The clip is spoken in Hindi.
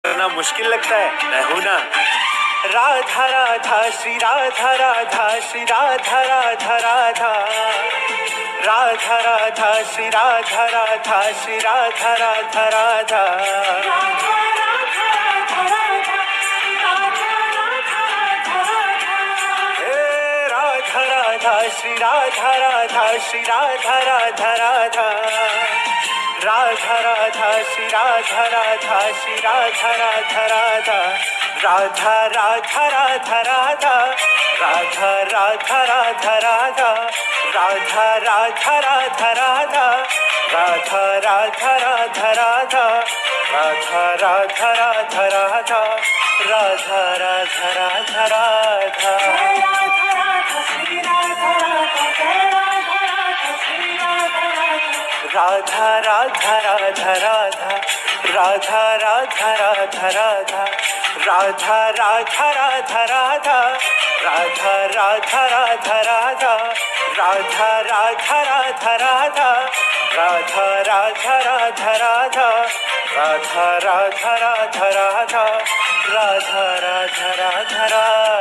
करना मुश्किल लगता है, मैं हूं ना। राधा राधा श्री राधा राधा श्री राधा राधा राधा, राधा राधा श्री राधा राधा श्री राधा राधा राधा, राधा राधा श्री राधा राधा श्री राधा राधा राधा, राधा राधा श्री राधा राधा श्री राधा राधा राधा, राधा राधा राधा राधा, राधा राधा राधा राधा, राधा राधा राधा राधा, राधा राधा राधा राधा, राधा राधा राधा राधा, राधा राधा राधा राधा, राधा राधा राधा राधा, राधा राधा राधा राधा, राधा राधा राधा राधा, राधा राधा राधा राधा, राधा राधा राधा राधा, राधा राधा राधा राधा, राधा राधा राधा राधा, राधा राधा राधा राधा।